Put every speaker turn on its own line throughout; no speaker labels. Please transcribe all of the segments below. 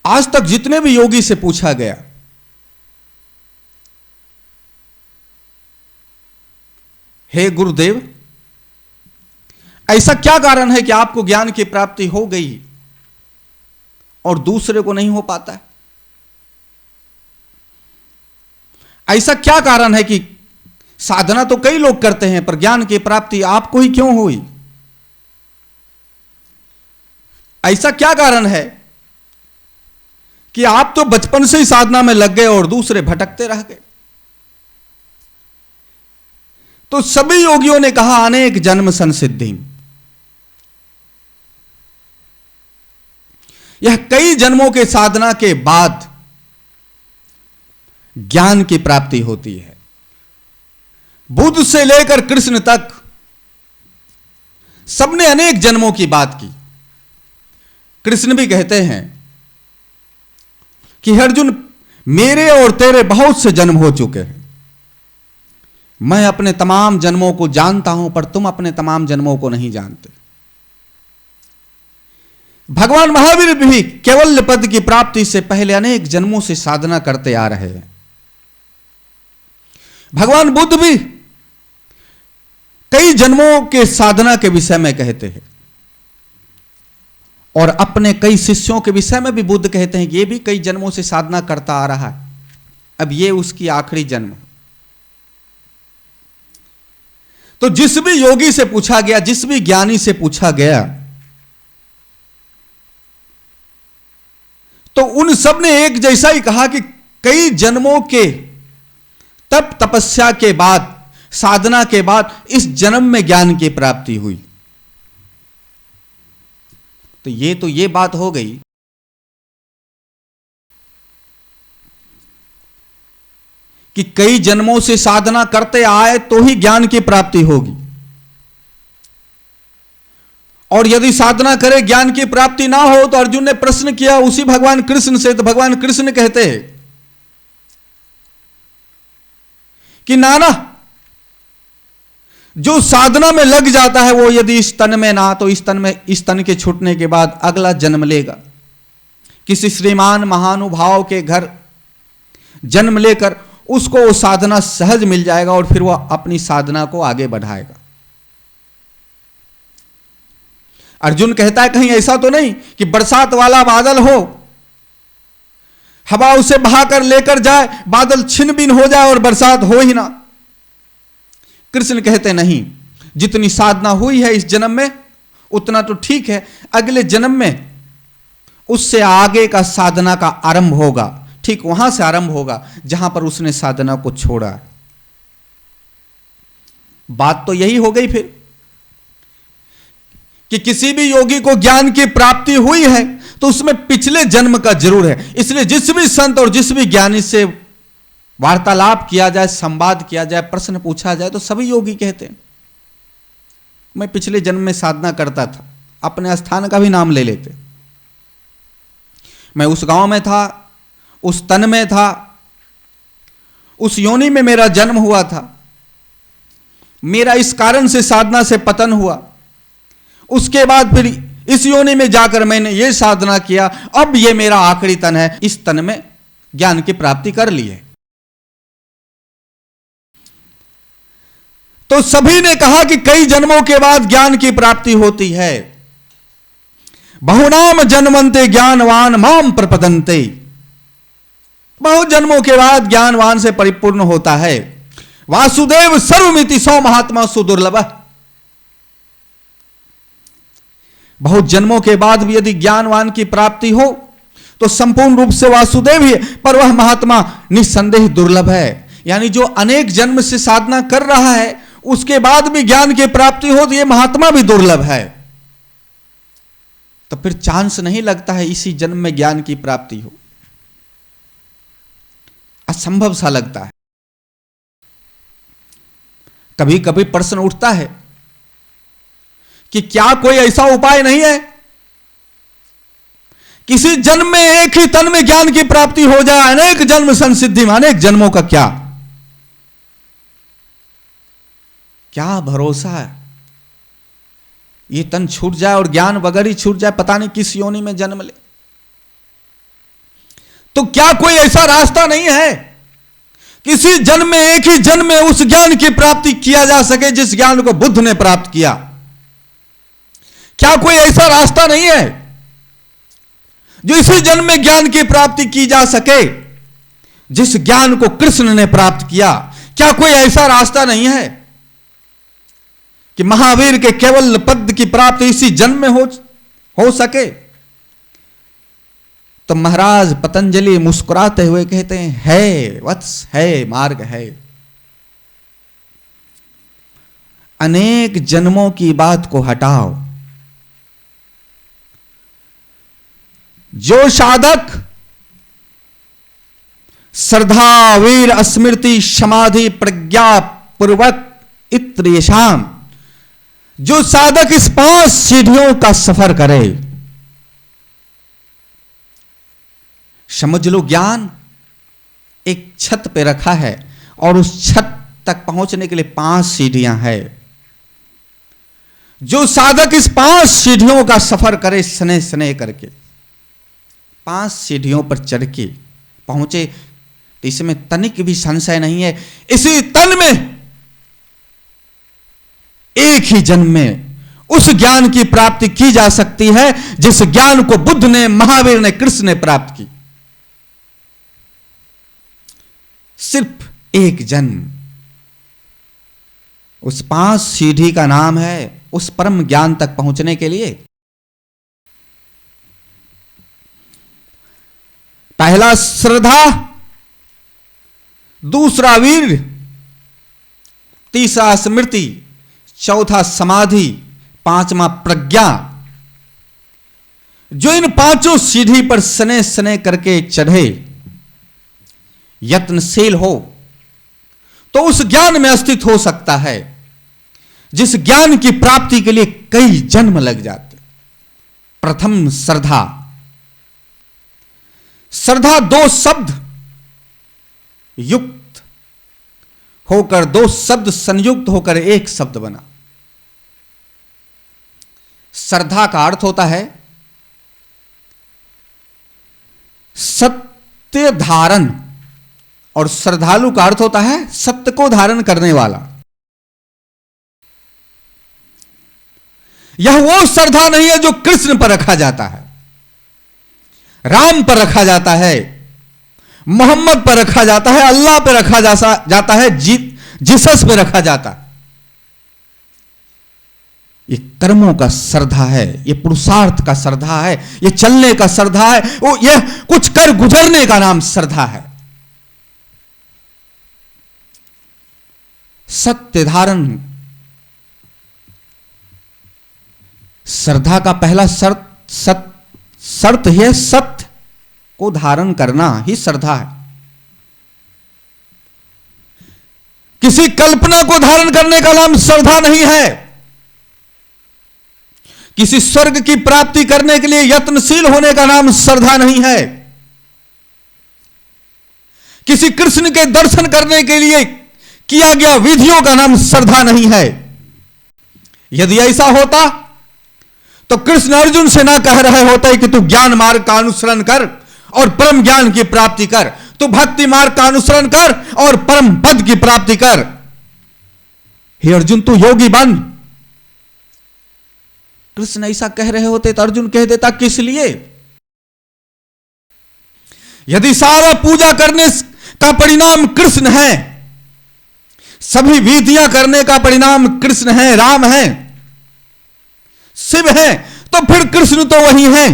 आज तक जितने भी योगी से पूछा गया, हे गुरुदेव, ऐसा क्या कारण है कि आपको ज्ञान की प्राप्ति हो गई और दूसरे को नहीं हो पाता है? ऐसा क्या कारण है कि साधना तो कई लोग करते हैं पर ज्ञान की प्राप्ति आपको ही क्यों हुई? ऐसा क्या कारण है कि आप तो बचपन से ही साधना में लग गए और दूसरे भटकते रह गए? तो सभी योगियों ने कहा अनेक जन्म संसिद्धि, यह कई जन्मों के साधना के बाद ज्ञान की प्राप्ति होती है। बुद्ध से लेकर कृष्ण तक सबने अनेक जन्मों की बात की। कृष्ण भी कहते हैं कि अर्जुन, मेरे और तेरे बहुत से जन्म हो चुके हैं, मैं अपने तमाम जन्मों को जानता हूं पर तुम अपने तमाम जन्मों को नहीं जानते। भगवान महावीर भी केवल पद की प्राप्ति से पहले अनेक जन्मों से साधना करते आ रहे हैं। भगवान बुद्ध भी कई जन्मों के साधना के विषय में कहते हैं और अपने कई शिष्यों के विषय में भी बुद्ध कहते हैं कि ये भी कई जन्मों से साधना करता आ रहा है, अब ये उसकी आखिरी जन्म। तो जिस भी योगी से पूछा गया, जिस भी ज्ञानी से पूछा गया, तो उन सब ने एक जैसा ही कहा कि कई जन्मों के तप तपस्या के बाद, साधना के बाद इस जन्म में ज्ञान की प्राप्ति हुई। तो ये बात हो गई कि कई जन्मों से साधना करते आए तो ही ज्ञान की प्राप्ति होगी, और यदि साधना करे ज्ञान की प्राप्ति ना हो तो अर्जुन ने प्रश्न किया उसी भगवान कृष्ण से, तो भगवान कृष्ण कहते हैं कि नाना, जो साधना में लग जाता है वो यदि इस तन में ना, तो इस तन के छूटने के बाद अगला जन्म लेगा, किसी श्रीमान महानुभाव के घर जन्म लेकर उसको वो साधना सहज मिल जाएगा और फिर वह अपनी साधना को आगे बढ़ाएगा। अर्जुन कहता है कहीं ऐसा तो नहीं कि बरसात वाला बादल हो, हवा उसे बहाकर लेकर जाए, बादल छिन बिन हो जाए और बरसात हो ही ना। कृष्ण कहते नहीं, जितनी साधना हुई है इस जन्म में उतना तो ठीक है, अगले जन्म में उससे आगे का साधना का आरंभ होगा, ठीक वहां से आरंभ होगा जहां पर उसने साधना को छोड़ा। बात तो यही हो गई फिर कि किसी भी योगी को ज्ञान की प्राप्ति हुई है तो उसमें पिछले जन्म का जरूर है। इसलिए जिस भी संत और जिस भी ज्ञानी से वार्तालाप किया जाए, संवाद किया जाए, प्रश्न पूछा जाए, तो सभी योगी कहते हैं मैं पिछले जन्म में साधना करता था, अपने स्थान का भी नाम ले लेते, मैं उस गांव में था, उस तन में था, उस योनि में मेरा जन्म हुआ था, मेरा इस कारण से साधना से पतन हुआ, उसके बाद फिर इस योनि में जाकर मैंने ये साधना किया, अब ये मेरा आखिरी तन है, इस तन में ज्ञान की प्राप्ति कर ली है। तो सभी ने कहा कि कई जन्मों के बाद ज्ञान की प्राप्ति होती है। बहुनाम जन्मन्ते ज्ञानवान माम प्रपदन्ते, बहुत जन्मों के बाद ज्ञानवान से परिपूर्ण होता है। वासुदेव सर्वमिति सौ महात्मा सुदुर्लभ, बहुत जन्मों के बाद भी यदि ज्ञानवान की प्राप्ति हो तो संपूर्ण रूप से वासुदेव ही है, पर वह महात्मा निस्संदेह दुर्लभ है। यानी जो अनेक जन्म से साधना कर रहा है उसके बाद भी ज्ञान की प्राप्ति हो तो यह महात्मा भी दुर्लभ है। तो फिर चांस नहीं लगता है इसी जन्म में ज्ञान की प्राप्ति हो, असंभव सा लगता है। कभी कभी प्रश्न उठता है कि क्या कोई ऐसा उपाय नहीं है किसी जन्म में एक ही तन में ज्ञान की प्राप्ति हो जाए, अनेक जन्म संसिद्धि में अनेक जन्मों का क्या भरोसा है, ये तन छूट जाए और ज्ञान वगैरह ही छूट जाए, पता नहीं किस योनि में जन्म ले। तो क्या कोई ऐसा रास्ता नहीं है किसी जन्म में, एक ही जन्म में उस ज्ञान की प्राप्ति किया जा सके जिस ज्ञान को बुद्ध ने प्राप्त किया? क्या कोई ऐसा रास्ता नहीं है जो इसी जन्म में ज्ञान की प्राप्ति की जा सके जिस ज्ञान को कृष्ण ने प्राप्त किया? क्या कोई ऐसा रास्ता नहीं है कि महावीर के केवल पद की प्राप्ति इसी जन्म में हो सके? तो महाराज पतंजलि मुस्कुराते हुए कहते हैं, है वत्स, है मार्ग है। अनेक जन्मों की बात को हटाओ। जो साधक श्रद्धा वीर स्मृति समाधि प्रज्ञा पूर्वक इत्र येषाम, जो साधक इस 5 सीढ़ियों का सफर करे, समझ लो ज्ञान एक छत पे रखा है और उस छत तक पहुंचने के लिए 5 सीढ़ियां हैं। जो साधक इस 5 सीढ़ियों का सफर करे स्नेह स्नेह करके, 5 सीढ़ियों पर चढ़ के पहुंचे, तो इसमें तनिक भी संशय नहीं है, इसी तन में एक ही जन्म में उस ज्ञान की प्राप्ति की जा सकती है जिस ज्ञान को बुद्ध ने, महावीर ने, कृष्ण ने प्राप्त की। सिर्फ एक जन्म। उस 5 सीढ़ी का नाम है उस परम ज्ञान तक पहुंचने के लिए। पहला श्रद्धा, दूसरा वीर, तीसरा स्मृति, चौथा समाधि, 5वां प्रज्ञा। जो इन 5 सीढ़ी पर स्नेह स्नेह करके चढ़े, यत्नशील हो, तो उस ज्ञान में स्थित हो सकता है जिस ज्ञान की प्राप्ति के लिए कई जन्म लग जाते। प्रथम श्रद्धा। श्रद्धा 2 शब्द युक्त होकर, 2 शब्द संयुक्त होकर एक शब्द बना। श्रद्धा का अर्थ होता है सत्य धारण, और श्रद्धालु का अर्थ होता है सत्य को धारण करने वाला। यह वो श्रद्धा नहीं है जो कृष्ण पर रखा जाता है, राम पर रखा जाता है, मोहम्मद पर रखा जाता है, अल्लाह पर रखा जाता है, जीसस पर रखा जाता है। ये कर्मों का श्रद्धा है, ये पुरुषार्थ का श्रद्धा है, ये चलने का श्रद्धा है, वो ये कुछ कर गुजरने का नाम श्रद्धा है। सत्य धारण। श्रद्धा का पहला शर्त है सत्य को धारण करना ही श्रद्धा है। किसी कल्पना को धारण करने का नाम श्रद्धा नहीं है। किसी स्वर्ग की प्राप्ति करने के लिए यत्नशील होने का नाम श्रद्धा नहीं है। किसी कृष्ण के दर्शन करने के लिए किया गया विधियों का नाम श्रद्धा नहीं है। यदि ऐसा होता तो कृष्ण अर्जुन से ना कह रहे होते कि तू ज्ञान मार्ग का अनुसरण कर और परम ज्ञान की प्राप्ति कर, तू भक्ति मार्ग का अनुसरण कर और परम पद की प्राप्ति कर। हे अर्जुन, तू योगी बन। कृष्ण ऐसा कह रहे होते तो अर्जुन कह देता किस लिए? यदि सारा पूजा करने का परिणाम कृष्ण है, सभी विधियां करने का परिणाम कृष्ण है, राम है, शिव है, तो फिर कृष्ण तो वही है।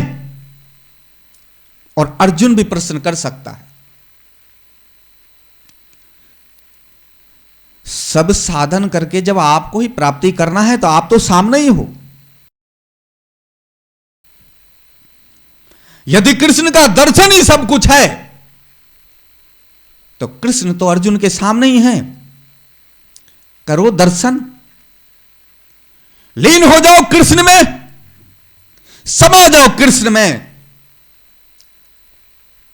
और अर्जुन भी प्रश्न कर सकता है, सब साधन करके जब आपको ही प्राप्ति करना है तो आप तो सामने ही हो। यदि कृष्ण का दर्शन ही सब कुछ है तो कृष्ण तो अर्जुन के सामने ही है। करो दर्शन, लीन हो जाओ कृष्ण में, समा जाओ कृष्ण में।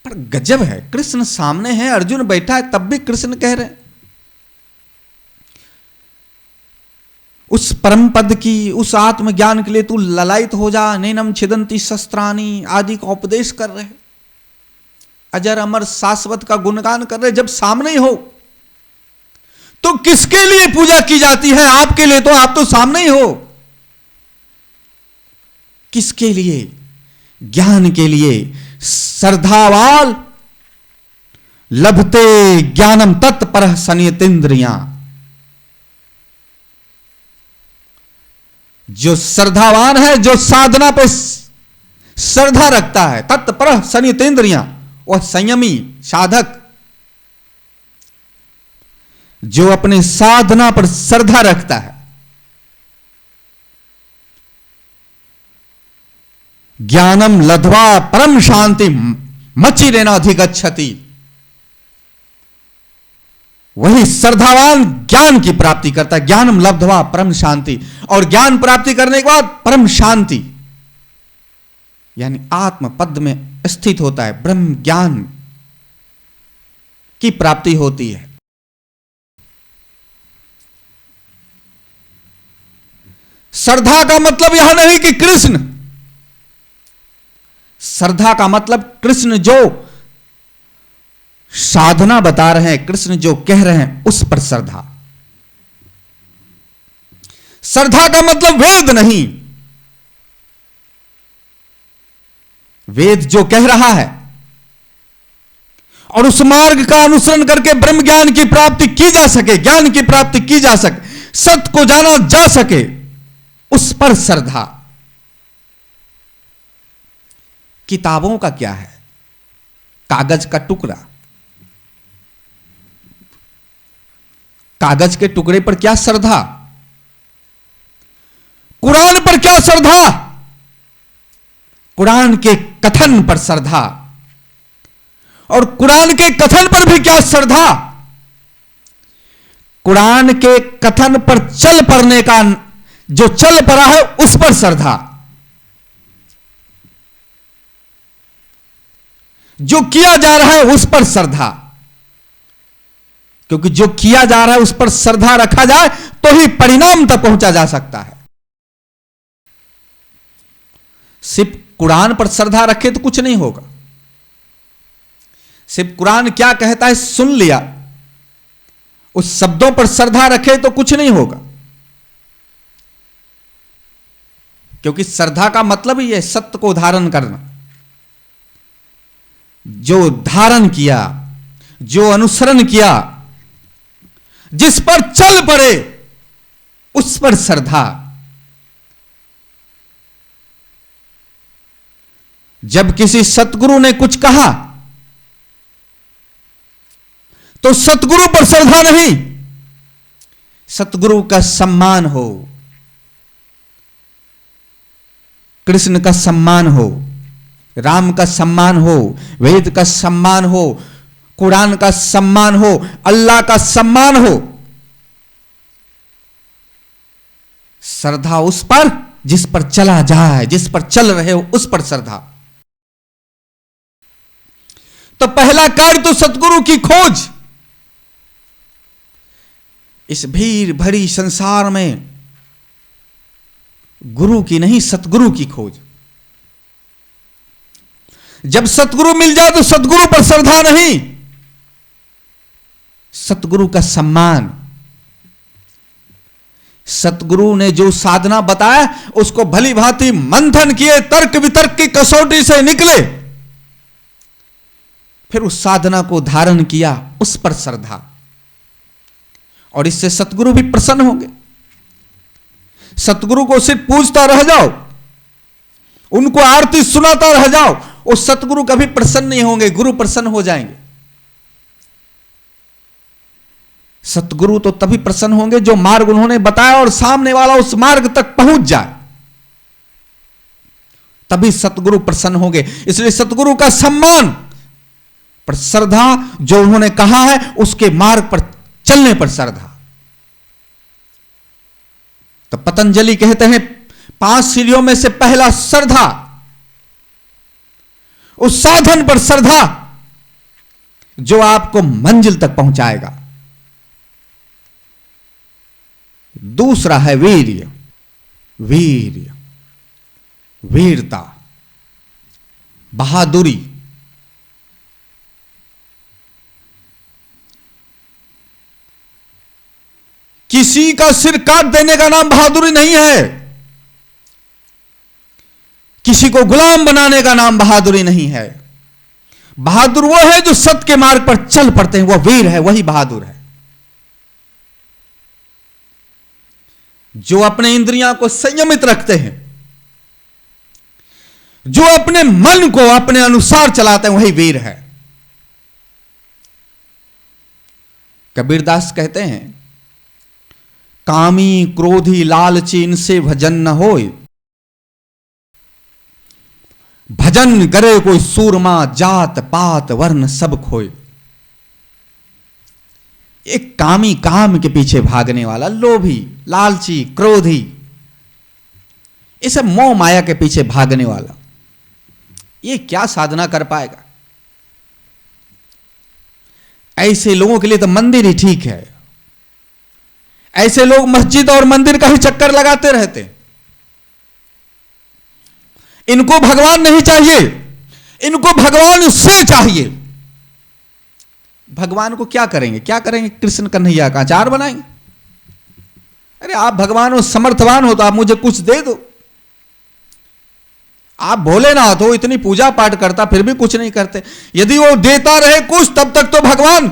पर गजब है, कृष्ण सामने है, अर्जुन बैठा है, तब भी कृष्ण कह रहे हैं उस परम पद की, उस आत्मज्ञान के लिए तू ललायित हो जा, नैनम छिदंती शस्त्राणी आदि का उपदेश कर रहे हैं। अजर अमर शाश्वत का गुणगान कर रहे, जब सामने ही हो तो किसके लिए पूजा की जाती है? आपके लिए, तो आप तो सामने ही हो। किसके लिए? ज्ञान के लिए। श्रद्धावाल लभते ज्ञानम तत्परः संयतेन्द्रियां। जो श्रद्धावान है, जो साधना पे श्रद्धा रखता है, तत्परः संयतेन्द्रियां, वह संयमी साधक जो अपने साधना पर श्रद्धा रखता है, ज्ञानम लब्ध्वा परम शांति मचिरेनाधिगच्छति, वही श्रद्धावान ज्ञान की प्राप्ति करता है। ज्ञानम लब्ध्वा परम शांति, और ज्ञान प्राप्ति करने के बाद परम शांति यानी आत्म पद में स्थित होता है, ब्रह्म ज्ञान की प्राप्ति होती है। श्रद्धा का मतलब यह नहीं कि कृष्ण, श्रद्धा का मतलब कृष्ण जो साधना बता रहे हैं, कृष्ण जो कह रहे हैं उस पर श्रद्धा। श्रद्धा का मतलब वेद नहीं, वेद जो कह रहा है और उस मार्ग का अनुसरण करके ब्रह्म ज्ञान की प्राप्ति की जा सके, ज्ञान की प्राप्ति की जा सके, सत्य को जाना जा सके, उस पर श्रद्धा। किताबों का क्या है? कागज का टुकड़ा, कागज के टुकड़े पर क्या श्रद्धा? कुरान पर क्या श्रद्धा? कुरान के कथन पर श्रद्धा। और कुरान के कथन पर भी क्या श्रद्धा? कुरान के कथन पर चल पड़ने का, जो चल पड़ा है उस पर श्रद्धा। जो किया जा रहा है उस पर श्रद्धा, क्योंकि जो किया जा रहा है उस पर श्रद्धा रखा जाए तो ही परिणाम तक पहुंचा जा सकता है। सिर्फ कुरान पर श्रद्धा रखे तो कुछ नहीं होगा। सिर्फ कुरान क्या कहता है सुन लिया, उस शब्दों पर श्रद्धा रखे तो कुछ नहीं होगा, क्योंकि श्रद्धा का मतलब ही है सत्य को धारण करना। जो धारण किया, जो अनुसरण किया, जिस पर चल पड़े उस पर श्रद्धा। जब किसी सतगुरु ने कुछ कहा तो सतगुरु पर श्रद्धा नहीं, सतगुरु का सम्मान हो, कृष्ण का सम्मान हो, राम का सम्मान हो, वेद का सम्मान हो, कुरान का सम्मान हो, अल्लाह का सम्मान हो। श्रद्धा उस पर जिस पर चला जाए, जिस पर चल रहे हो उस पर श्रद्धा। तो पहला कार्य तो सतगुरु की खोज। इस भीड़ भरी संसार में गुरु की नहीं, सतगुरु की खोज। जब सतगुरु मिल जाए तो सतगुरु पर श्रद्धा नहीं, सतगुरु का सम्मान। सतगुरु ने जो साधना बताया उसको भली भांति मंथन किए, तर्क वितर्क की कसौटी से निकले, फिर उस साधना को धारण किया, उस पर श्रद्धा। और इससे सतगुरु भी प्रसन्न होंगे। सतगुरु को सिर्फ पूजता रह जाओ, उनको आरती सुनाता रह जाओ, उस सतगुरु कभी प्रसन्न नहीं होंगे, गुरु प्रसन्न हो जाएंगे। सतगुरु तो तभी प्रसन्न होंगे जो मार्ग उन्होंने बताया और सामने वाला उस मार्ग तक पहुंच जाए, तभी सतगुरु प्रसन्न होंगे। इसलिए सतगुरु का सम्मान पर श्रद्धा, जो उन्होंने कहा है उसके मार्ग पर चलने पर श्रद्धा। तो पतंजलि कहते हैं 5 सीढ़ियों में से पहला श्रद्धा, उस साधन पर श्रद्धा जो आपको मंजिल तक पहुंचाएगा। दूसरा है वीर्य, वीर्य, वीरता, बहादुरी। किसी का सिर काट देने का नाम बहादुरी नहीं है। किसी को गुलाम बनाने का नाम बहादुरी नहीं है। बहादुर वो है जो सत्य के मार्ग पर चल पड़ते हैं, वह वीर है, वही बहादुर है। जो अपने इंद्रियां को संयमित रखते हैं, जो अपने मन को अपने अनुसार चलाते हैं, वही वीर है। कबीरदास कहते हैं, कामी क्रोधी लालची इनसे भजन न होय, भजन करे कोई सूरमा जात पात वर्ण सब खोए। एक कामी, काम के पीछे भागने वाला, लोभी, लालची, क्रोधी, ये सब मोह माया के पीछे भागने वाला, ये क्या साधना कर पाएगा? ऐसे लोगों के लिए तो मंदिर ही ठीक है। ऐसे लोग मस्जिद और मंदिर का ही चक्कर लगाते रहते हैं। इनको भगवान नहीं चाहिए, इनको भगवान से चाहिए। भगवान को क्या करेंगे? क्या करेंगे? कृष्ण कन्हैया का अचार बनाएंगे? अरे आप भगवान हो, समर्थवान हो, तो आप मुझे कुछ दे दो। आप भोलेनाथ हो, इतनी पूजा पाठ करता, फिर भी कुछ नहीं करते। यदि वो देता रहे कुछ, तब तक तो भगवान।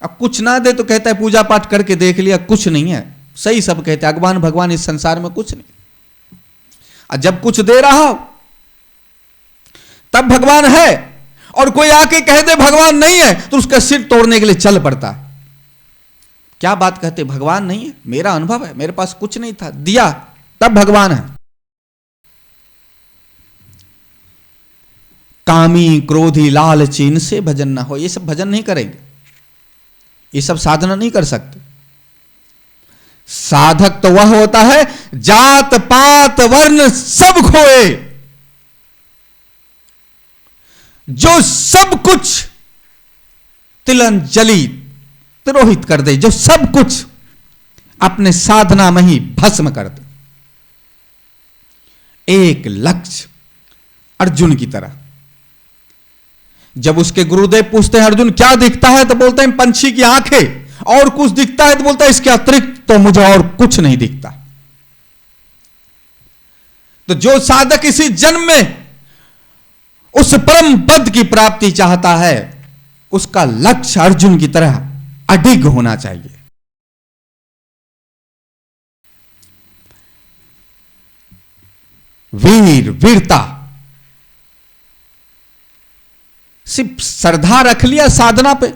अब कुछ ना दे तो कहता है पूजा पाठ करके देख लिया, कुछ नहीं है। सही सब कहते हैं, भगवान भगवान इस संसार में कुछ नहीं। और जब कुछ दे रहा हो तब भगवान है, और कोई आके कह दे भगवान नहीं है तो उसका सिर तोड़ने के लिए चल पड़ता है। क्या बात कहते, भगवान नहीं है? मेरा अनुभव है, मेरे पास कुछ नहीं था, दिया तब भगवान है। कामी क्रोधी लालची इनसे भजन ना हो, ये सब भजन नहीं करेंगे, ये सब साधना नहीं कर सकते। साधक तो वह होता है जात पात वर्ण सब खोए, जो सब कुछ तिलंजलि तिरोहित कर दे, जो सब कुछ अपने साधना में ही भस्म कर दे। एक लक्ष्य, अर्जुन की तरह। जब उसके गुरुदेव पूछते हैं अर्जुन क्या दिखता है, तो बोलते हैं पंछी की आंखें। और कुछ दिखता है तो बोलता है इसके अतिरिक्त तो मुझे और कुछ नहीं दिखता। तो जो साधक इसी जन्म में उस परम पद की प्राप्ति चाहता है, उसका लक्ष्य अर्जुन की तरह अडिग होना चाहिए। वीर, वीरता। सिर्फ श्रद्धा रख लिया साधना पे,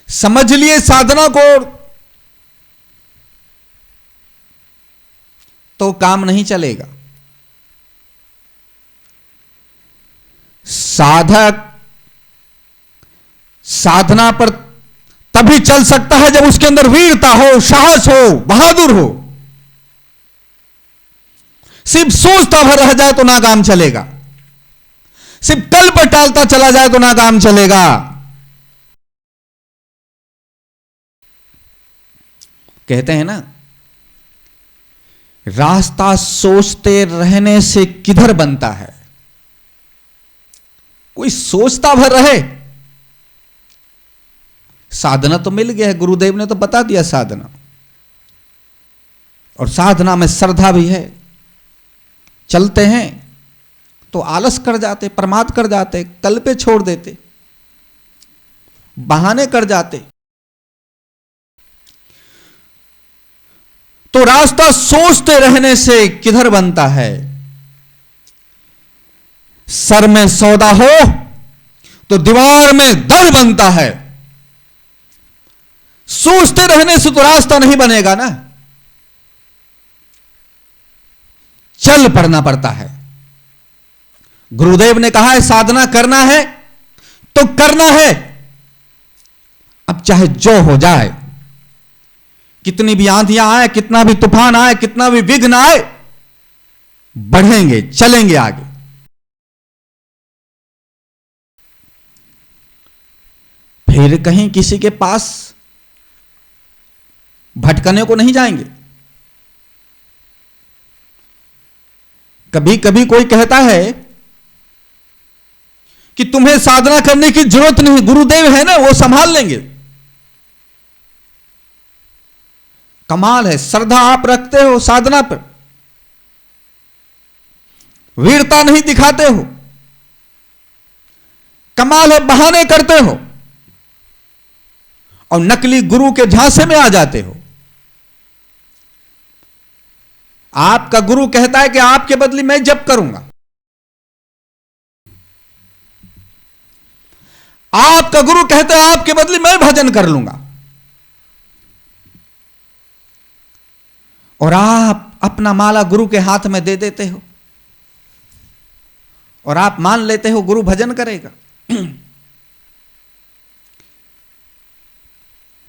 समझ लिए साधना को, तो काम नहीं चलेगा। साधक साधना पर तभी चल सकता है जब उसके अंदर वीरता हो, साहस हो, बहादुर हो। सिर्फ सोचता भर रह जाए तो ना काम चलेगा, सिर्फ टल पर टालता चला जाए तो ना काम चलेगा। कहते हैं ना, रास्ता सोचते रहने से किधर बनता है। कोई सोचता भर रहे। साधना तो मिल गया है, गुरुदेव ने तो बता दिया साधना, और साधना में श्रद्धा भी है। चलते हैं तो आलस कर जाते, प्रमाद कर जाते, कल पे छोड़ देते, बहाने कर जाते। तो रास्ता सोचते रहने से किधर बनता है। सर में सौदा हो तो दीवार में दर बनता है। सोचते रहने से तो रास्ता नहीं बनेगा ना, चल पड़ना पड़ता है। गुरुदेव ने कहा है साधना करना है तो करना है, अब चाहे जो हो जाए, कितनी भी आंधियां आए, कितना भी तूफान आए, कितना भी विघ्न आए, बढ़ेंगे, चलेंगे आगे। फिर कहीं किसी के पास भटकने को नहीं जाएंगे। कभी कभी कोई कहता है कि तुम्हें साधना करने की जरूरत नहीं, गुरुदेव है ना, वो संभाल लेंगे। कमाल है, श्रद्धा आप रखते हो साधना पर, वीरता नहीं दिखाते हो। कमाल है, बहाने करते हो और नकली गुरु के झांसे में आ जाते हो। आपका गुरु कहता है कि आपके बदले मैं जप करूंगा, आपका गुरु कहता है आपके बदले मैं भजन कर लूंगा, और आप अपना माला गुरु के हाथ में दे देते हो और आप मान लेते हो गुरु भजन करेगा।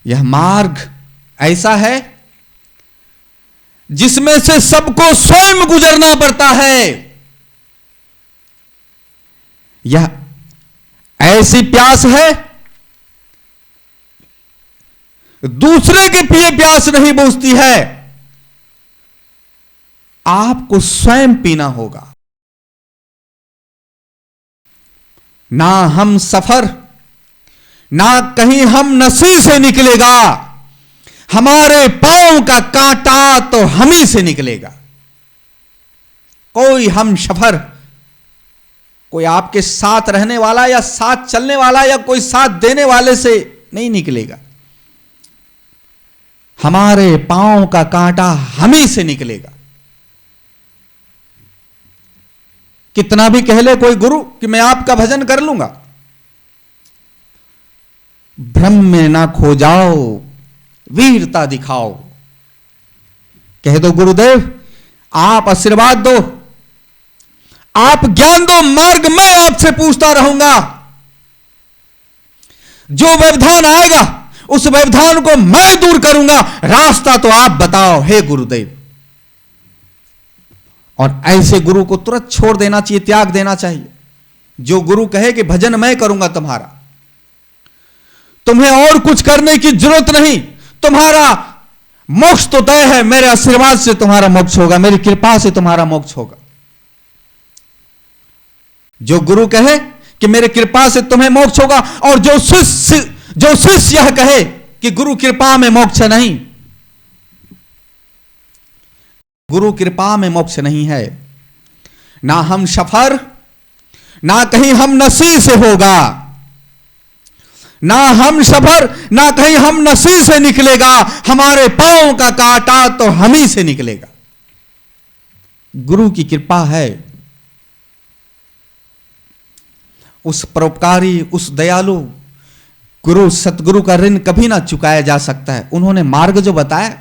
यह मार्ग ऐसा है जिसमें से सबको स्वयं गुजरना पड़ता है। यह ऐसी प्यास है, दूसरे के पिए प्यास नहीं बुझती है, आपको स्वयं पीना होगा। ना हम सफर, ना कहीं हम नसी से निकलेगा, हमारे पांव का कांटा तो हम ही से निकलेगा। कोई हम सफर, कोई आपके साथ रहने वाला या साथ चलने वाला या कोई साथ देने वाले से नहीं निकलेगा, हमारे पांव का कांटा हम ही से निकलेगा। कितना भी कह ले कोई गुरु कि मैं आपका भजन कर लूंगा, भ्रम में ना खो जाओ, वीरता दिखाओ। कह दो गुरुदेव आप आशीर्वाद दो, आप ज्ञान दो, मार्ग मैं आपसे पूछता रहूंगा। जो व्यवधान आएगा उस व्यवधान को मैं दूर करूंगा, रास्ता तो आप बताओ हे गुरुदेव। और ऐसे गुरु को तुरंत छोड़ देना चाहिए, त्याग देना चाहिए। जो गुरु कहे कि भजन मैं करूंगा तुम्हारा, तुम्हें और कुछ करने की जरूरत नहीं, तुम्हारा मोक्ष तो तय है, मेरे आशीर्वाद से तुम्हारा मोक्ष होगा, मेरी कृपा से तुम्हारा मोक्ष होगा। जो गुरु कहे कि मेरे कृपा से तुम्हें मोक्ष होगा, और जो शिष्य यह कहे कि गुरु कृपा में मोक्ष नहीं, गुरु कृपा में मोक्ष नहीं है। ना हम सफर, ना कहीं हम नसी से होगा, ना हम सफर, ना कहीं हम नसी से निकलेगा, हमारे पांव का कांटा तो हम ही से निकलेगा। गुरु की कृपा है। उस परोपकारी, उस दयालु गुरु सतगुरु का ऋण कभी ना चुकाया जा सकता है। उन्होंने मार्ग जो बताया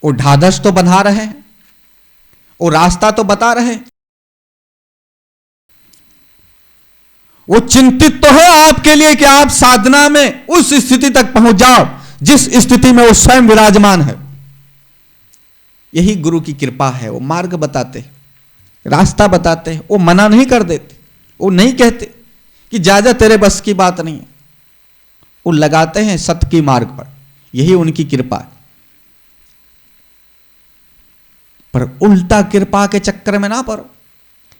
वो ढाढ़स तो बंधा रहे, वो रास्ता तो बता रहे, वो चिंतित तो है आपके लिए कि आप साधना में उस स्थिति तक पहुंच जाओ जिस स्थिति में वो स्वयं विराजमान है। यही गुरु की कृपा है। वो मार्ग बताते हैं, रास्ता बताते हैं, वो मना नहीं कर देते, वो नहीं कहते कि ज्यादा तेरे बस की बात नहीं है, वो लगाते हैं सत्य की मार्ग पर। यही उनकी कृपा है। पर उल्टा कृपा के चक्कर में ना पड़ो।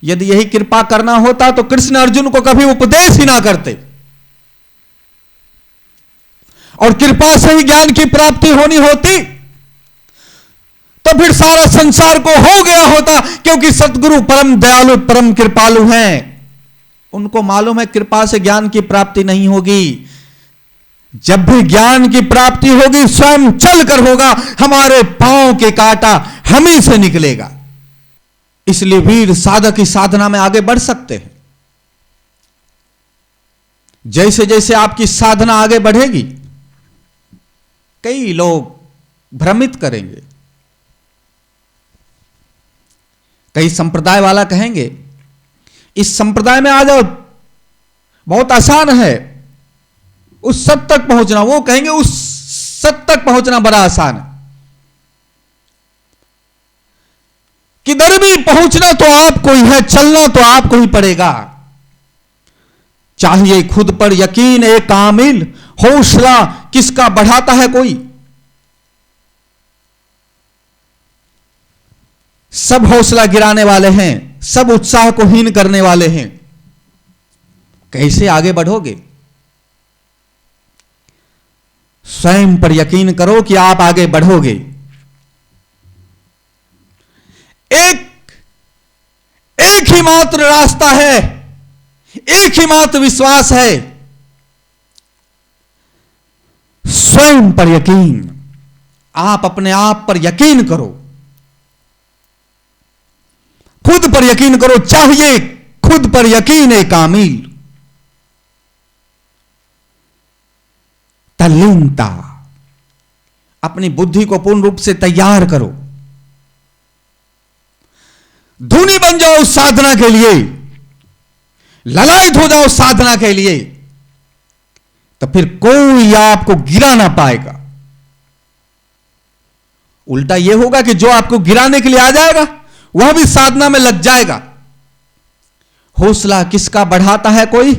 यदि यही कृपा करना होता तो कृष्ण अर्जुन को कभी उपदेश ही ना करते, और कृपा से ही ज्ञान की प्राप्ति होनी होती तो फिर सारा संसार को हो गया होता। क्योंकि सतगुरु परम दयालु, परम कृपालु हैं। उनको मालूम है कृपा से ज्ञान की प्राप्ति नहीं होगी। जब भी ज्ञान की प्राप्ति होगी स्वयं चलकर होगा, हमारे पांव के कांटा हम ही से निकलेगा। इसलिए वीर साधक की साधना में आगे बढ़ सकते हैं। जैसे जैसे आपकी साधना आगे बढ़ेगी, कई लोग भ्रमित करेंगे। कई संप्रदाय वाला कहेंगे इस संप्रदाय में आ जाओ, बहुत आसान है उस सत तक पहुंचना। वो कहेंगे उस सत तक पहुंचना बड़ा आसान है। किधर भी पहुंचना तो आपको ही है, चलना तो आपको ही पड़ेगा। चाहिए खुद पर यकीन एक कामिल, हौसला किसका बढ़ाता है कोई। सब हौसला गिराने वाले हैं, सब उत्साह को हीन करने वाले हैं। कैसे आगे बढ़ोगे? स्वयं पर यकीन करो कि आप आगे बढ़ोगे। एक ही मात्र रास्ता है, एक ही मात्र विश्वास है, स्वयं पर यकीन। आप अपने आप पर यकीन करो, खुद पर यकीन करो। चाहिए खुद पर यकीन है कामिल, तल्लीनता। अपनी बुद्धि को पूर्ण रूप से तैयार करो, धूनी बन जाओ साधना के लिए, ललायत हो जाओ साधना के लिए, तो फिर कोई आपको गिरा ना पाएगा। उल्टा यह होगा कि जो आपको गिराने के लिए आ जाएगा वह भी साधना में लग जाएगा। हौसला किसका बढ़ाता है? कोई।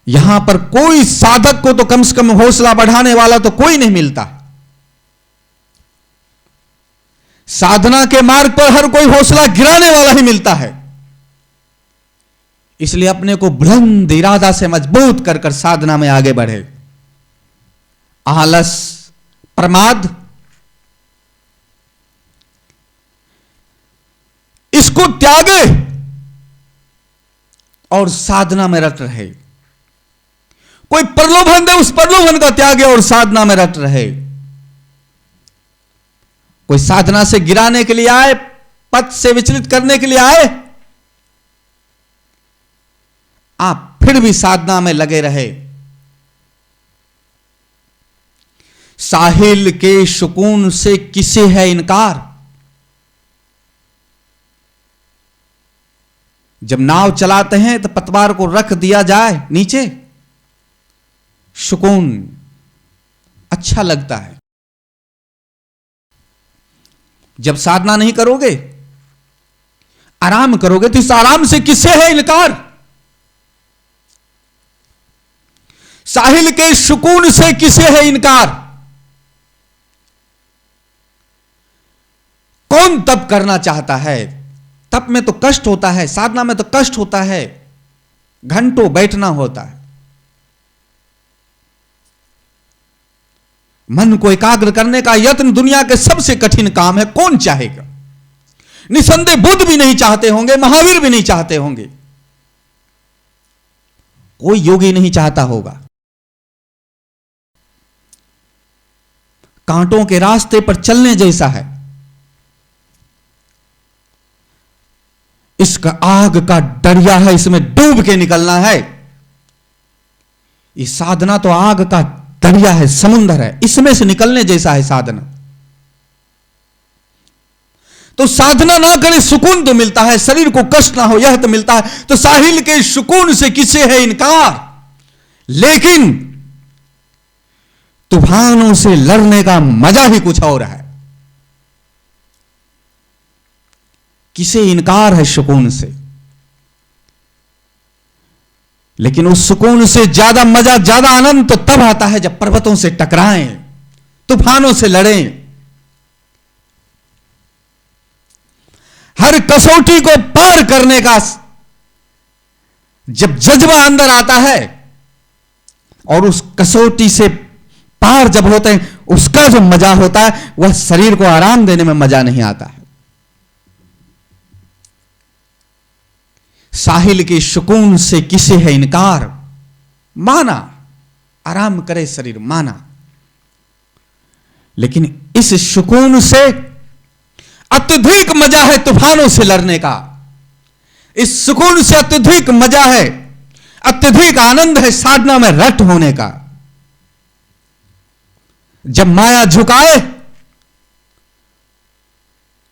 यहां पर कोई साधक को तो कम से कम हौसला बढ़ाने वाला तो कोई नहीं मिलता। साधना के मार्ग पर हर कोई हौसला गिराने वाला ही मिलता है। इसलिए अपने को बुलंद इरादा से मजबूत कर कर साधना में आगे बढ़े। आलस, प्रमाद, इसको त्यागे और साधना में रत रहे। कोई प्रलोभन दे, उस प्रलोभन का त्यागे और साधना में रत रहे। कोई साधना से गिराने के लिए आए, पथ से विचलित करने के लिए आए, आप फिर भी साधना में लगे रहे। साहिल के सुकून से किसे है इनकार? जब नाव चलाते हैं तो पतवार को रख दिया जाए नीचे, सुकून अच्छा लगता है। जब साधना नहीं करोगे, आराम करोगे, तो इस आराम से किसे है इनकार? साहिल के सुकून से किसे है इनकार? कौन तप करना चाहता है? तप में तो कष्ट होता है, साधना में तो कष्ट होता है, घंटों बैठना होता है, मन को एकाग्र करने का यत्न दुनिया के सबसे कठिन काम है। कौन चाहेगा? निसंदेह बुद्ध भी नहीं चाहते होंगे, महावीर भी नहीं चाहते होंगे, कोई योगी नहीं चाहता होगा। कांटों के रास्ते पर चलने जैसा है। इसका आग का दरिया है, इसमें डूब के निकलना है। ये साधना तो आग का दरिया है, समुंदर है, इसमें से निकलने जैसा है साधना। तो साधना ना करे, सुकून तो मिलता है, शरीर को कष्ट ना हो यह तो मिलता है। तो साहिल के सुकून से किसे है इनकार? लेकिन तूफानों से लड़ने का मजा ही कुछ और है। किसे इनकार है सुकून से? लेकिन उस सुकून से ज्यादा मजा, ज्यादा आनंद तो तब आता है जब पर्वतों से टकराएं, तूफानों से लड़ें। हर कसौटी को पार करने का जब जज्बा अंदर आता है और उस कसौटी से पार जब होते हैं, उसका जो मजा होता है वह शरीर को आराम देने में मजा नहीं आता है। साहिल के सुकून से किसे है इनकार? माना, आराम करे शरीर, माना, लेकिन इस सुकून से अत्यधिक मजा है तूफानों से लड़ने का। इस सुकून से अत्यधिक मजा है, अत्यधिक आनंद है साधना में रत होने का। जब माया झुकाए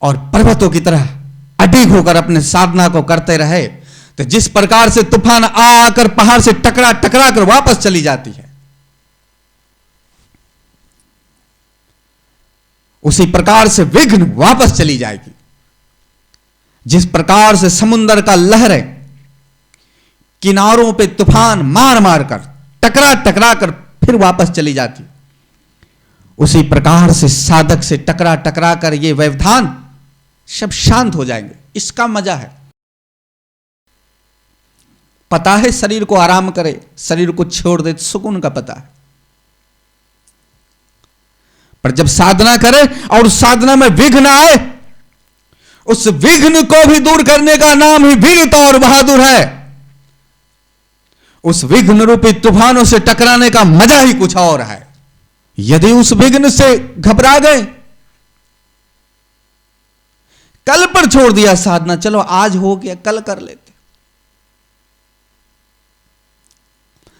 और पर्वतों की तरह अडिग होकर अपने साधना को करते रहे, तो जिस प्रकार से तूफान आकर पहाड़ से टकरा टकरा कर वापस चली जाती है, उसी प्रकार से विघ्न वापस चली जाएगी। जिस प्रकार से समुद्र का लहरें किनारों पे तूफान मार मार कर टकरा टकरा कर फिर वापस चली जाती, उसी प्रकार से साधक से टकरा टकरा कर ये व्यवधान सब शांत हो जाएंगे। इसका मजा है। पता है शरीर को आराम करे, शरीर को छोड़ दे, सुकून का पता है। पर जब साधना करे और साधना में विघ्न आए, उस विघ्न को भी दूर करने का नाम ही वीरता और बहादुर है। उस विघ्न रूपी तूफानों से टकराने का मजा ही कुछ और है। यदि उस विघ्न से घबरा गए, कल पर छोड़ दिया साधना, चलो आज हो गया कल कर लेते,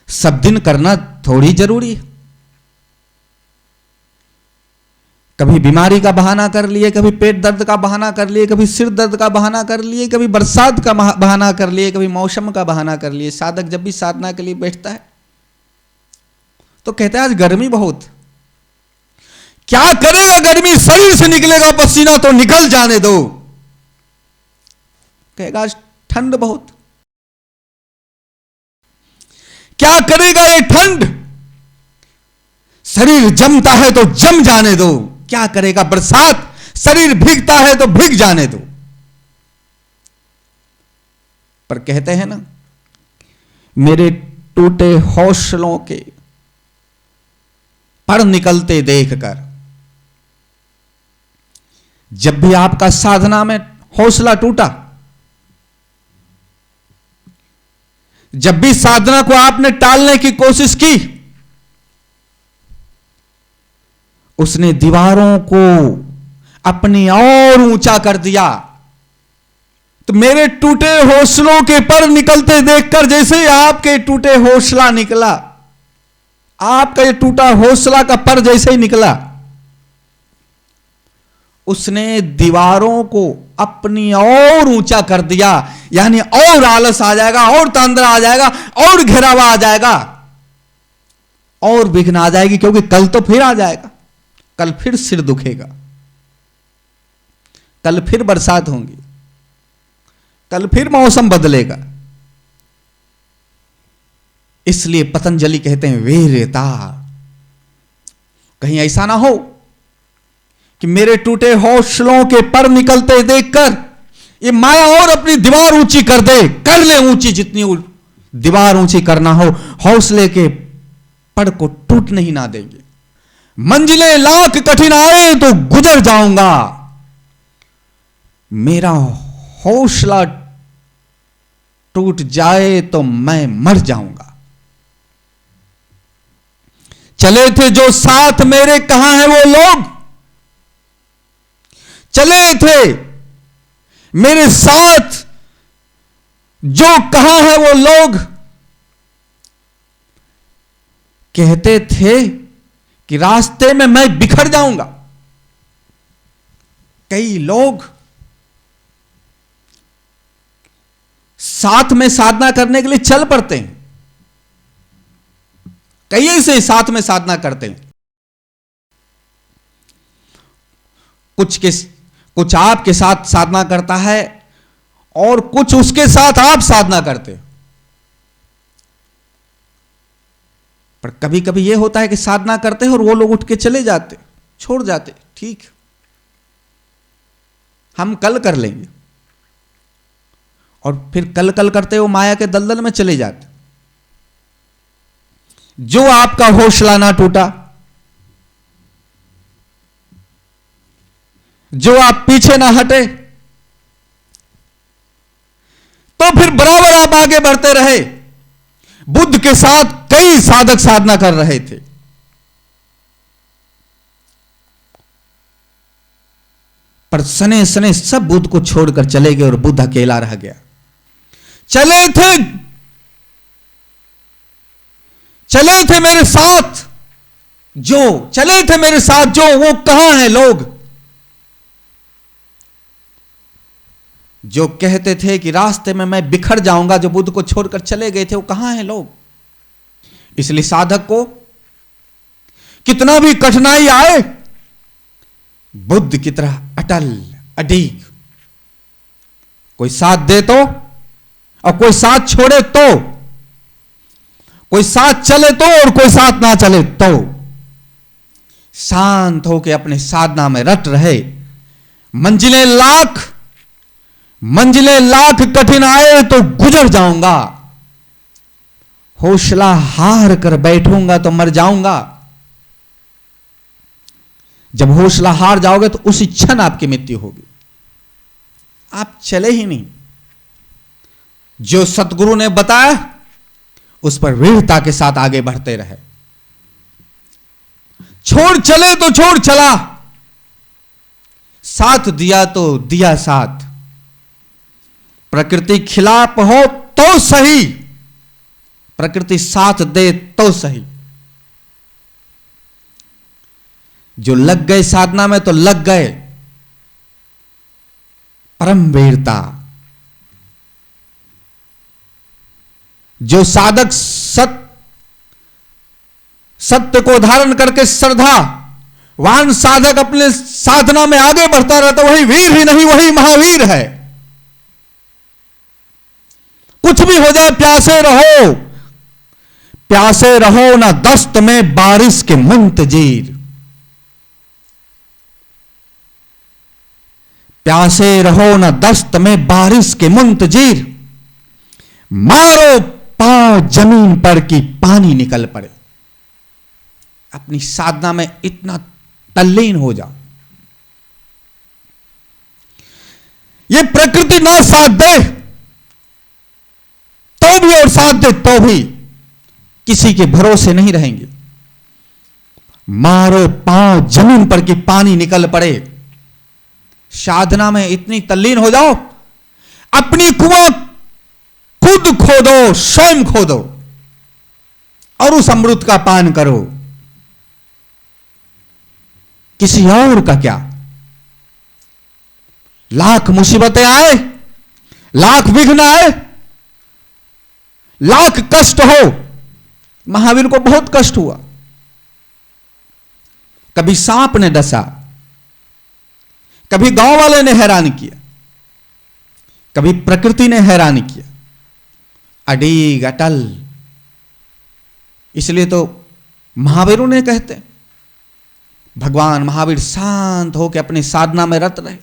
सब दिन करना थोड़ी जरूरी है। कभी बीमारी का बहाना कर लिए, कभी पेट दर्द का बहाना कर लिए, कभी सिर दर्द का बहाना कर लिए, कभी बरसात का बहाना कर लिए, कभी मौसम का बहाना कर लिए। साधक जब भी साधना के लिए बैठता है तो कहता है आज गर्मी बहुत, क्या करेगा गर्मी, शरीर से निकलेगा पसीना तो निकल जाने दो। कहेगा आज ठंड बहुत, क्या करेगा ये ठंड, शरीर जमता है तो जम जाने दो। क्या करेगा बरसात, शरीर भीगता है तो भीग जाने दो। पर कहते हैं ना, मेरे टूटे हौसलों के पर निकलते देखकर, जब भी आपका साधना में हौसला टूटा, जब भी साधना को आपने टालने की कोशिश की, उसने दीवारों को अपनी और ऊंचा कर दिया। तो मेरे टूटे हौसलों के पर निकलते देखकर, जैसे ही आपके टूटे हौसला निकला, आपका ये टूटा हौसला का पर जैसे ही निकला, उसने दीवारों को अपनी और ऊंचा कर दिया। यानी और आलस आ जाएगा, और तंद्रा आ जाएगा, और घेरावा आ जाएगा, और विघ्न आ जाएगी। क्योंकि कल तो फिर आ जाएगा, कल फिर सिर दुखेगा, कल फिर बरसात होंगी, कल फिर मौसम बदलेगा। इसलिए पतंजलि कहते हैं वीरता। कहीं ऐसा ना हो कि मेरे टूटे हौसलों के पर निकलते देखकर ये माया और अपनी दीवार ऊंची कर दे। कर ले ऊंची, जितनी दीवार ऊंची करना हो, हौसले के पर को टूटने ही ना देंगे। मंजिलें लाख कठिन आए तो गुजर जाऊंगा, मेरा हौसला टूट जाए तो मैं मर जाऊंगा। चले थे जो साथ मेरे, कहां है वो लोग, चले थे मेरे साथ जो, कहां है वो लोग। कहते थे कि रास्ते में मैं बिखर जाऊंगा। कई लोग साथ में साधना करने के लिए चल पड़ते हैं, कई ऐसे साथ में साधना करते हैं। कुछ आपके साथ साधना करता है और कुछ उसके साथ आप साधना करते हैं। पर कभी कभी यह होता है कि साधना करते हैं और वो लोग उठ के चले जाते, छोड़ जाते, ठीक हम कल कर लेंगे, और फिर कल कल करते वो माया के दलदल में चले जाते। जो आपका हौसला ना टूटा, जो आप पीछे ना हटे, तो फिर बराबर आप आगे बढ़ते रहे। बुद्ध के साथ कई साधक साधना कर रहे थे, पर सने सने सब बुद्ध को छोड़कर चले गए और बुद्ध अकेला रह गया। चले थे मेरे साथ जो, चले थे मेरे साथ जो, वो कहां हैं लोग। जो कहते थे कि रास्ते में मैं बिखर जाऊंगा, जो बुद्ध को छोड़कर चले गए थे, वो कहां हैं लोग। इसलिए साधक को कितना भी कठिनाई आए, बुद्ध की तरह अटल अडिग, कोई साथ दे तो और कोई साथ छोड़े तो, कोई साथ चले तो और कोई साथ ना चले तो, शांत होकर अपने साधना में रट रहे। मंजिलें लाख कठिन आए तो गुजर जाऊंगा, हौसला हार कर बैठूंगा तो मर जाऊंगा। जब हौसला हार जाओगे तो उसी क्षण आपकी मृत्यु होगी, आप चले ही नहीं। जो सतगुरु ने बताया उस पर वीरता के साथ आगे बढ़ते रहे। छोड़ चले तो छोड़ चला, साथ दिया तो दिया साथ। प्रकृति खिलाफ हो तो सही, प्रकृति साथ दे तो सही। जो लग गए साधना में तो लग गए, परम वीरता। जो साधक सत्य को धारण करके श्रद्धा वान साधक अपने साधना में आगे बढ़ता रहता, वही वीर ही नहीं वही महावीर है। कुछ भी हो जाए प्यासे रहो ना दस्त में बारिश के मुंतजीर। प्यासे रहो ना दस्त में बारिश के मुंतजीर। मारो पांव जमीन पर कि पानी निकल पड़े। अपनी साधना में इतना तल्लीन हो जाओ, ये प्रकृति ना साथ दे तो भी और साथ दे तो भी किसी के भरोसे नहीं रहेंगे। मारो पांव जमीन पर कि पानी निकल पड़े। साधना में इतनी तल्लीन हो जाओ, अपनी कुआं खुद खोदो, स्वयं खोदो और उस अमृत का पान करो। किसी और का क्या? लाख मुसीबतें आए, लाख विघ्न आए, लाख कष्ट हो। महावीर को बहुत कष्ट हुआ। कभी सांप ने डसा, कभी गांव वाले ने हैरान किया, कभी प्रकृति ने हैरान किया। अडीग अटल। इसलिए तो महावीरों ने कहते हैं, भगवान महावीर शांत होकर अपनी साधना में रत रहे,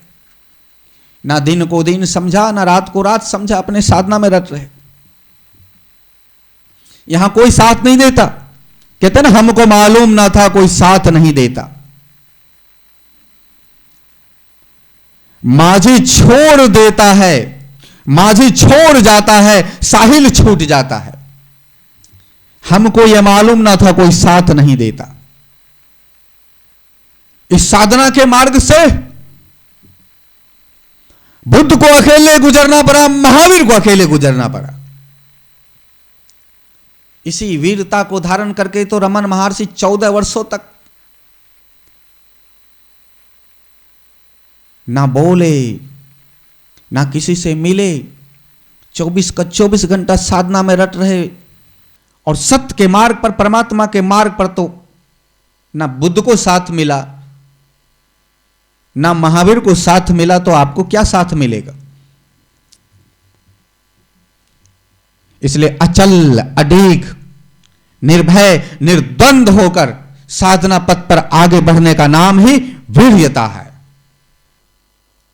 ना दिन को दिन समझा ना रात को रात समझा, अपने साधना में रत रहे। यहां कोई साथ नहीं देता। कहते ना, हमको मालूम ना था कोई साथ नहीं देता। माझी छोड़ देता है, माझी छोड़ जाता है, साहिल छूट जाता है। हमको यह मालूम ना था कोई साथ नहीं देता। इस साधना के मार्ग से बुद्ध को अकेले गुजरना पड़ा, महावीर को अकेले गुजरना पड़ा। इसी वीरता को धारण करके तो रमन महर्षि 14 वर्षों तक ना बोले, ना किसी से मिले, 24 का 24 घंटा साधना में रट रहे। और सत्य के मार्ग पर, परमात्मा के मार्ग पर तो ना बुद्ध को साथ मिला, ना महावीर को साथ मिला, तो आपको क्या साथ मिलेगा? इसलिए अचल, अडीग, निर्भय, निर्द्वंद होकर साधना पथ पर आगे बढ़ने का नाम ही वीर्यता है।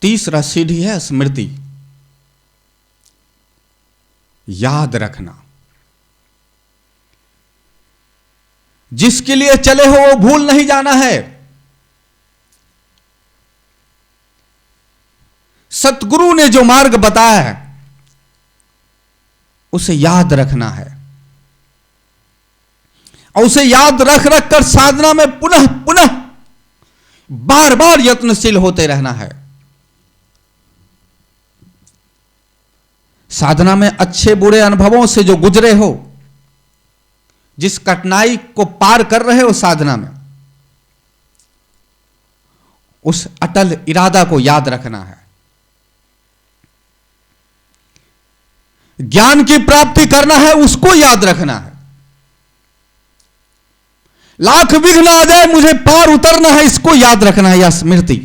तीसरा सीढ़ी है स्मृति, याद रखना। जिसके लिए चले हो वो भूल नहीं जाना है। सतगुरु ने जो मार्ग बताया है उसे याद रखना है, और उसे याद रख रख कर साधना में पुनः पुनः बार बार यत्नशील होते रहना है। साधना में अच्छे बुरे अनुभवों से जो गुजरे हो, जिस कठिनाई को पार कर रहे हो साधना में, उस अटल इरादा को याद रखना है। ज्ञान की प्राप्ति करना है, उसको याद रखना है। लाख विघ्न आ जाए, मुझे पार उतरना है, इसको याद रखना है। यह स्मृति।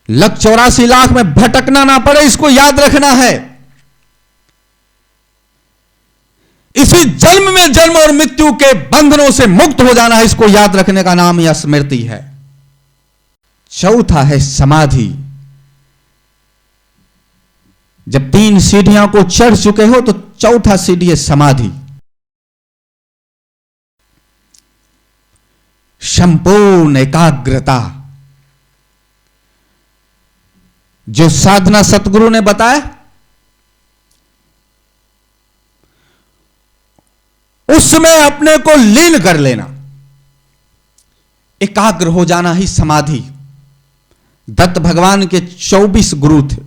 1,84,00,000 में भटकना ना पड़े, इसको याद रखना है। इसी जन्म में जन्म और मृत्यु के बंधनों से मुक्त हो जाना है, इसको याद रखने का नाम यह स्मृति है। चौथा है समाधि। जब 3 सीढ़ियों को चढ़ चुके हो तो चौथा सीढ़ी है समाधि। संपूर्ण एकाग्रता, जो साधना सतगुरु ने बताया, उसमें अपने को लीन कर लेना, एकाग्र हो जाना ही समाधि। दत्त भगवान के 24 गुरु थे।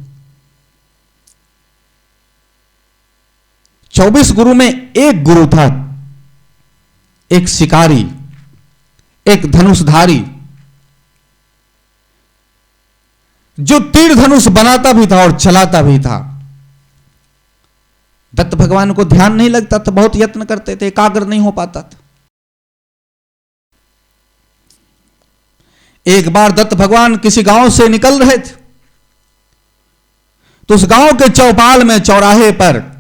24 गुरु में एक गुरु था, एक शिकारी, एक धनुषधारी, जो तीर धनुष बनाता भी था और चलाता भी था। दत्त भगवान को ध्यान नहीं लगता था, बहुत यत्न करते थे, एकाग्र नहीं हो पाता था। एक बार दत्त भगवान किसी गांव से निकल रहे थे, तो उस गांव के चौपाल में, चौराहे पर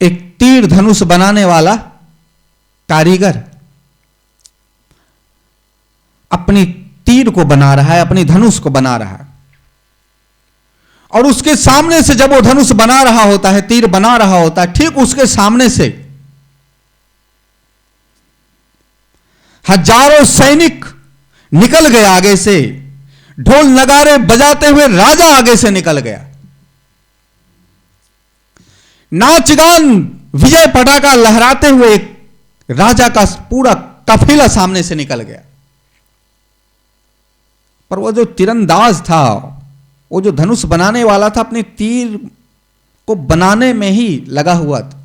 एक तीर धनुष बनाने वाला कारीगर अपनी तीर को बना रहा है, अपनी धनुष को बना रहा है। और उसके सामने से जब वो धनुष बना रहा होता है, तीर बना रहा होता है, ठीक उसके सामने से हजारों सैनिक निकल गए आगे से, ढोल नगारे बजाते हुए राजा आगे से निकल गया। नाचगान विजय पटाखा लहराते हुए एक राजा का पूरा काफिला सामने से निकल गया। पर वो जो तीरंदाज था, वो जो धनुष बनाने वाला था, अपने तीर को बनाने में ही लगा हुआ था।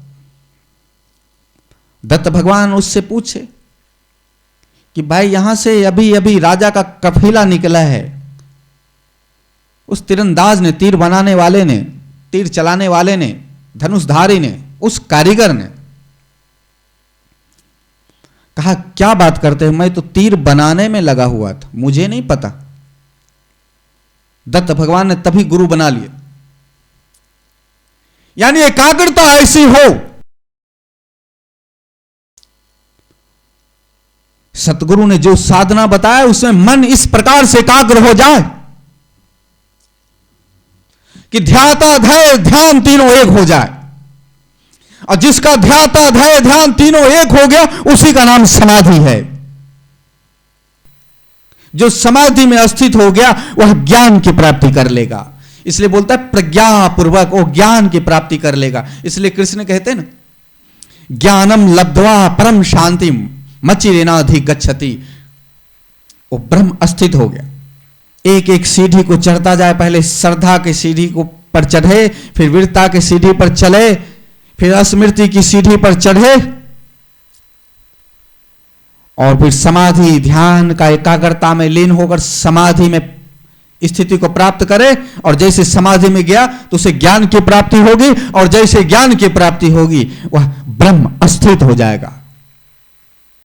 दत्त भगवान उससे पूछे कि भाई, यहां से अभी अभी राजा का काफिला निकला है। उस तीरंदाज ने, तीर बनाने वाले ने, तीर चलाने वाले ने, धनुषधारी ने, उस कारीगर ने कहा, क्या बात करते हो, मैं तो तीर बनाने में लगा हुआ था, मुझे नहीं पता। दत्त भगवान ने तभी गुरु बना लिया। यानी एकाग्रता ऐसी हो, सतगुरु ने जो साधना बताया उसमें मन इस प्रकार से एकाग्र हो जाए कि ध्याता धैर्य ध्यान तीनों एक हो जाए। और जिसका ध्याता धैर्य ध्यान तीनों एक हो गया, उसी का नाम समाधि है। जो समाधि में स्थित हो गया वह ज्ञान की प्राप्ति कर लेगा। इसलिए बोलता है प्रज्ञा पूर्वक वो ज्ञान की प्राप्ति कर लेगा। इसलिए कृष्ण कहते हैं ना, ज्ञानम लब्ध्वा परम शांतिम मचिरेनाधिगच्छति। वो ब्रह्म स्थित हो गया। एक एक सीढ़ी को चढ़ता जाए, पहले श्रद्धा की सीढ़ी को पर चढ़े, फिर वीरता की सीढ़ी पर चले, फिर स्मृति की सीढ़ी पर चढ़े, और फिर समाधि ध्यान का एकाग्रता में लीन होकर समाधि में स्थिति को प्राप्त करे। और जैसे समाधि में गया तो उसे ज्ञान की प्राप्ति होगी, और जैसे ज्ञान की प्राप्ति होगी वह ब्रह्म स्थित हो जाएगा।